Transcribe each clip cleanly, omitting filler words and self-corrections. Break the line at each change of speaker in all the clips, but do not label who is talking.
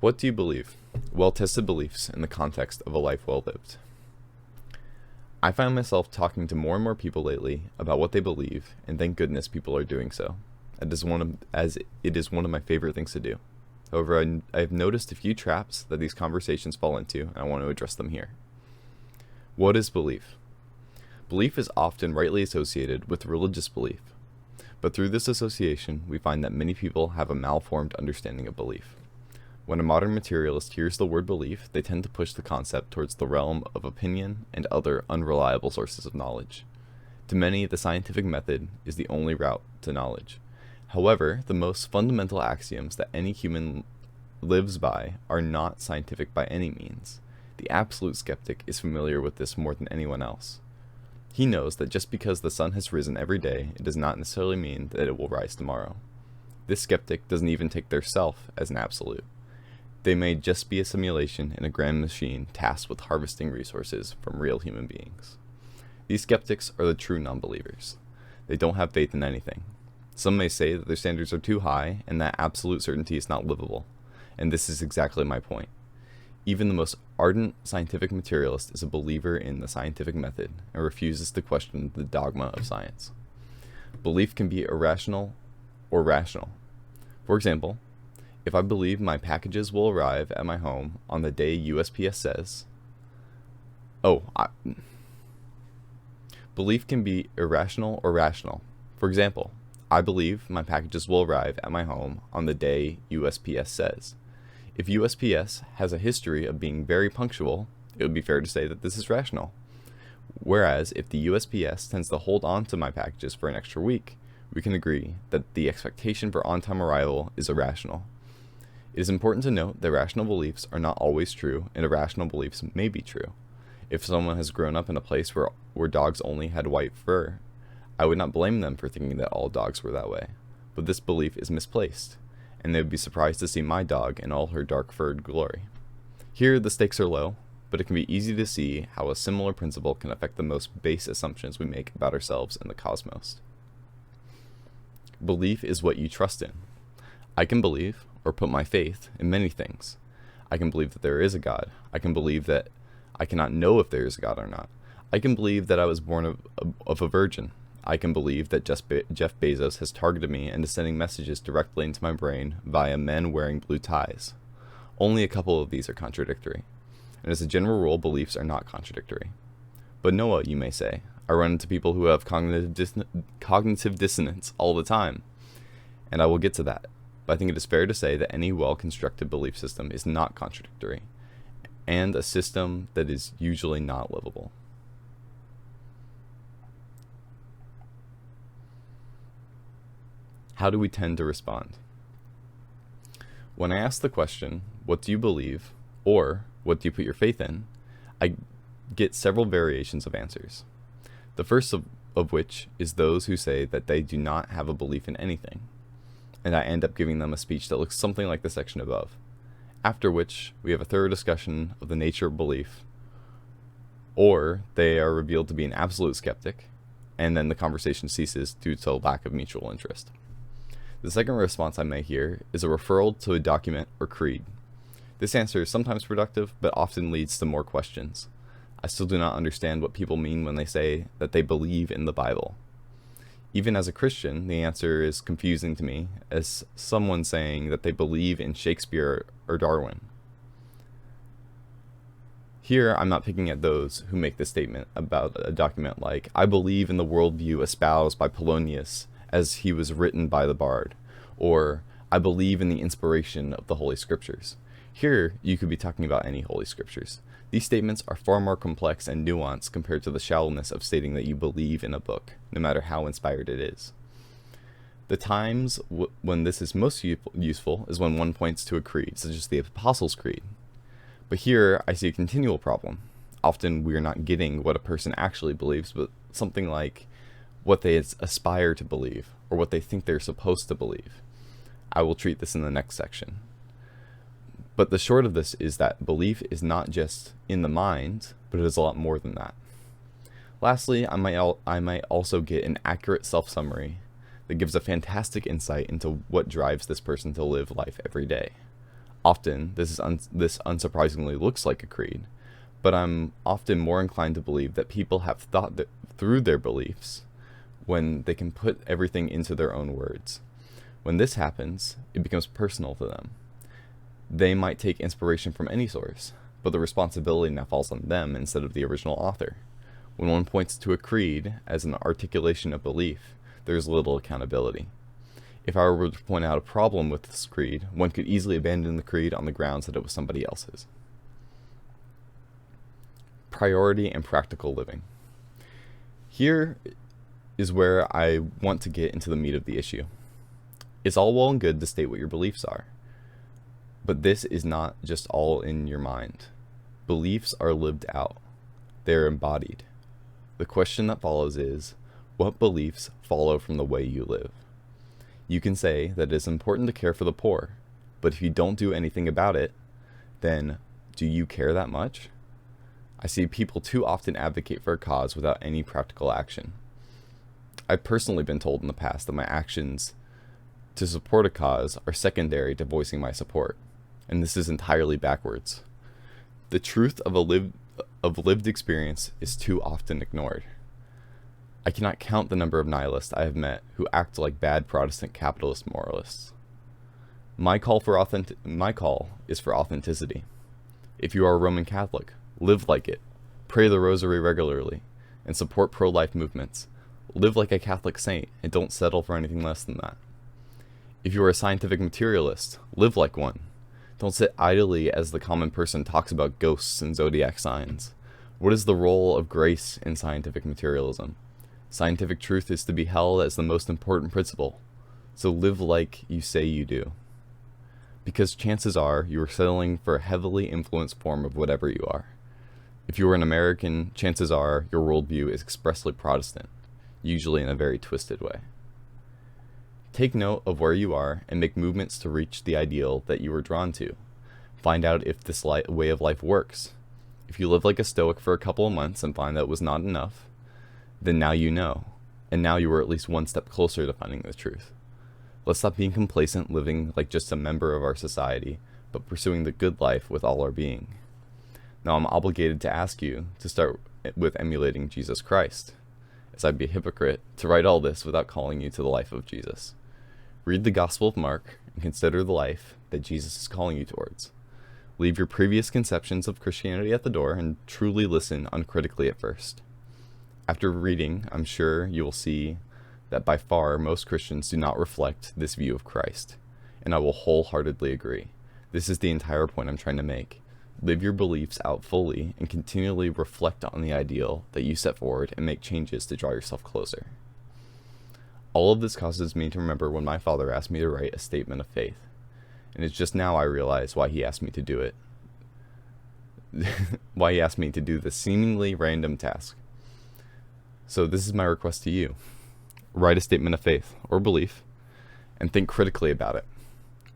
What do you believe? Well-tested beliefs in the context of a life well lived. I find myself talking to more and more people lately about what they believe, and thank goodness people are doing so, as it is one of my favorite things to do. However, I have noticed a few traps that these conversations fall into, and I want to address them here. What is belief? Belief is often rightly associated with religious belief, but through this association, we find that many people have a malformed understanding of belief. When a modern materialist hears the word belief, they tend to push the concept towards the realm of opinion and other unreliable sources of knowledge. To many, the scientific method is the only route to knowledge. However, the most fundamental axioms that any human lives by are not scientific by any means. The absolute skeptic is familiar with this more than anyone else. He knows that just because the sun has risen every day, it does not necessarily mean that it will rise tomorrow. This skeptic doesn't even take their self as an absolute. They may just be a simulation in a grand machine tasked with harvesting resources from real human beings. These skeptics are the true non-believers. They don't have faith in anything. Some may say that their standards are too high and that absolute certainty is not livable, and this is exactly my point. Even the most ardent scientific materialist is a believer in the scientific method and refuses to question the dogma of science. Belief can be irrational or rational. For example, if I believe my packages will arrive at my home on the day USPS says, belief can be irrational or rational. For example, I believe my packages will arrive at my home on the day USPS says. If USPS has a history of being very punctual, it would be fair to say that this is rational. Whereas if the USPS tends to hold on to my packages for an extra week, we can agree that the expectation for on-time arrival is irrational. It is important to note that rational beliefs are not always true, and irrational beliefs may be true. If someone has grown up in a place where dogs only had white fur, I would not blame them for thinking that all dogs were that way. But this belief is misplaced, and they would be surprised to see my dog in all her dark-furred glory. Here, the stakes are low, but it can be easy to see how a similar principle can affect the most base assumptions we make about ourselves and the cosmos. Belief is what you trust in. I can believe, or put my faith, in many things. I can believe that there is a God. I can believe that I cannot know if there is a God or not. I can believe that I was born of a virgin. I can believe that Jeff Bezos has targeted me and is sending messages directly into my brain via men wearing blue ties. Only a couple of these are contradictory. And as a general rule, beliefs are not contradictory. But Noah, you may say, I run into people who have cognitive dissonance all the time. And I will get to that. But I think it is fair to say that any well-constructed belief system is not contradictory, and a system that is usually not livable. How do we tend to respond? When I ask the question, what do you believe, or what do you put your faith in, I get several variations of answers. The first of which is those who say that they do not have a belief in anything, and I end up giving them a speech that looks something like the section above. After which, we have a thorough discussion of the nature of belief, or they are revealed to be an absolute skeptic, and then the conversation ceases due to lack of mutual interest. The second response I may hear is a referral to a document or creed. This answer is sometimes productive, but often leads to more questions. I still do not understand what people mean when they say that they believe in the Bible. Even as a Christian, the answer is confusing to me as someone saying that they believe in Shakespeare or Darwin. Here, I'm not picking at those who make the statement about a document like, I believe in the worldview espoused by Polonius as he was written by the bard, or I believe in the inspiration of the Holy Scriptures. Here, you could be talking about any Holy Scriptures. These statements are far more complex and nuanced compared to the shallowness of stating that you believe in a book, no matter how inspired it is. The times when this is most useful is when one points to a creed, such as the Apostles' Creed. But here, I see a continual problem. Often, we are not getting what a person actually believes, but something like what they aspire to believe, or what they think they're supposed to believe. I will treat this in the next section. But the short of this is that belief is not just in the mind, but it is a lot more than that. Lastly, I might also get an accurate self-summary that gives a fantastic insight into what drives this person to live life every day. Often, this unsurprisingly looks like a creed, but I'm often more inclined to believe that people have thought through their beliefs when they can put everything into their own words. When this happens, it becomes personal to them. They might take inspiration from any source, but the responsibility now falls on them instead of the original author. When one points to a creed as an articulation of belief, there is little accountability. If I were to point out a problem with this creed, one could easily abandon the creed on the grounds that it was somebody else's. Priority and practical living. Here is where I want to get into the meat of the issue. It's all well and good to state what your beliefs are, but this is not just all in your mind. Beliefs are lived out. They are embodied. The question that follows is, what beliefs follow from the way you live? You can say that it is important to care for the poor, but if you don't do anything about it, then do you care that much? I see people too often advocate for a cause without any practical action. I've personally been told in the past that my actions to support a cause are secondary to voicing my support, and this is entirely backwards. The truth of lived experience is too often ignored. I cannot count the number of nihilists I have met who act like bad Protestant capitalist moralists. My call is for authenticity. If you are a Roman Catholic, live like it, pray the rosary regularly, and support pro-life movements. Live like a Catholic saint and don't settle for anything less than that. If you are a scientific materialist, live like one. Don't sit idly as the common person talks about ghosts and zodiac signs. What is the role of grace in scientific materialism? Scientific truth is to be held as the most important principle, so live like you say you do. Because chances are you are settling for a heavily influenced form of whatever you are. If you are an American, chances are your worldview is expressly Protestant, usually in a very twisted way. Take note of where you are and make movements to reach the ideal that you are drawn to. Find out if this way of life works. If you live like a Stoic for a couple of months and find that was not enough, then now you know, and now you are at least one step closer to finding the truth. Let's stop being complacent, living like just a member of our society, but pursuing the good life with all our being. Now I'm obligated to ask you to start with emulating Jesus Christ, as I'd be a hypocrite to write all this without calling you to the life of Jesus. Read the Gospel of Mark and consider the life that Jesus is calling you towards. Leave your previous conceptions of Christianity at the door and truly listen uncritically at first. After reading, I'm sure you will see that by far most Christians do not reflect this view of Christ, and I will wholeheartedly agree. This is the entire point I'm trying to make. Live your beliefs out fully and continually reflect on the ideal that you set forward and make changes to draw yourself closer. All of this causes me to remember when my father asked me to write a statement of faith, and it's just now I realize why he asked me to do it. Why he asked me to do this seemingly random task. So this is my request to you. Write a statement of faith or belief and think critically about it.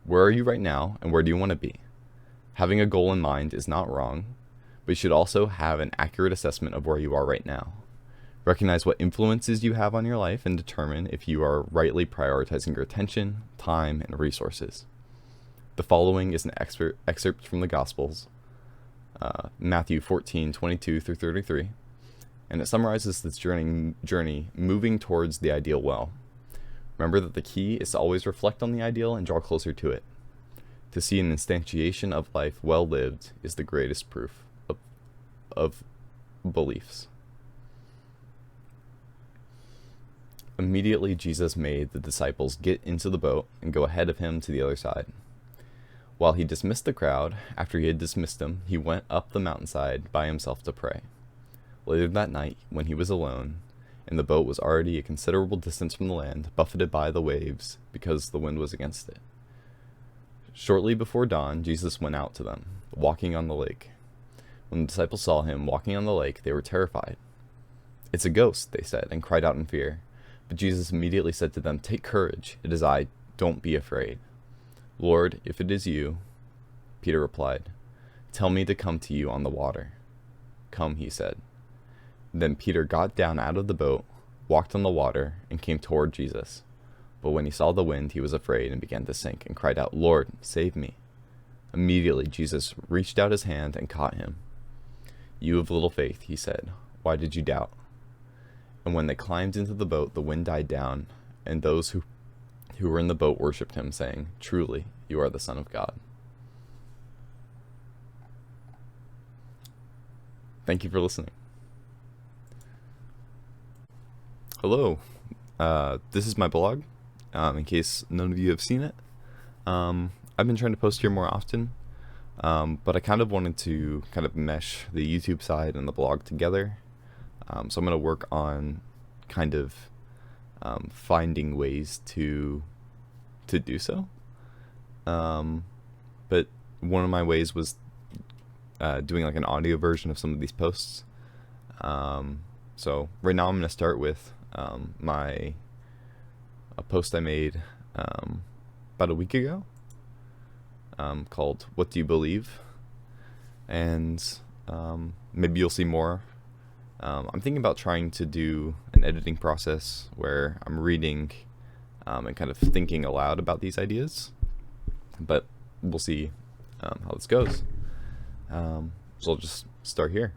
Where are you right now and where do you want to be? Having a goal in mind is not wrong, but you should also have an accurate assessment of where you are right now. Recognize what influences you have on your life and determine if you are rightly prioritizing your attention, time, and resources. The following is an excerpt from the Gospels, Matthew 14:22 through 33, and it summarizes this journey moving towards the ideal well. Remember that the key is to always reflect on the ideal and draw closer to it. To see an instantiation of life well lived is the greatest proof of beliefs. Immediately Jesus made the disciples get into the boat and go ahead of him to the other side. While he dismissed the crowd, after he had dismissed them, he went up the mountainside by himself to pray. Later that night, when he was alone, and the boat was already a considerable distance from the land, buffeted by the waves because the wind was against it. Shortly before dawn, Jesus went out to them, walking on the lake. When the disciples saw him walking on the lake, they were terrified. "It's a ghost," they said, and cried out in fear. But Jesus immediately said to them, "Take courage, it is I, don't be afraid." "Lord, if it is you," Peter replied, "tell me to come to you on the water." "Come," he said. Then Peter got down out of the boat, walked on the water, and came toward Jesus. But when he saw the wind, he was afraid and began to sink, and cried out, "Lord, save me." Immediately, Jesus reached out his hand and caught him. "You of little faith," he said, "why did you doubt?" And when they climbed into the boat, the wind died down, and those who were in the boat worshipped him, saying, "Truly, you are the Son of God." Thank you for listening. Hello. This is my blog, in case none of you have seen it. I've been trying to post here more often, but I kind of wanted to mesh the YouTube side and the blog together. So I'm going to work on kind of finding ways to do so. But one of my ways was doing like an audio version of some of these posts. So right now I'm going to start with a post I made about a week ago called "What Do You Believe?" And maybe you'll see more. I'm thinking about trying to do an editing process where I'm reading and kind of thinking aloud about these ideas, but we'll see how this goes. So I'll just start here.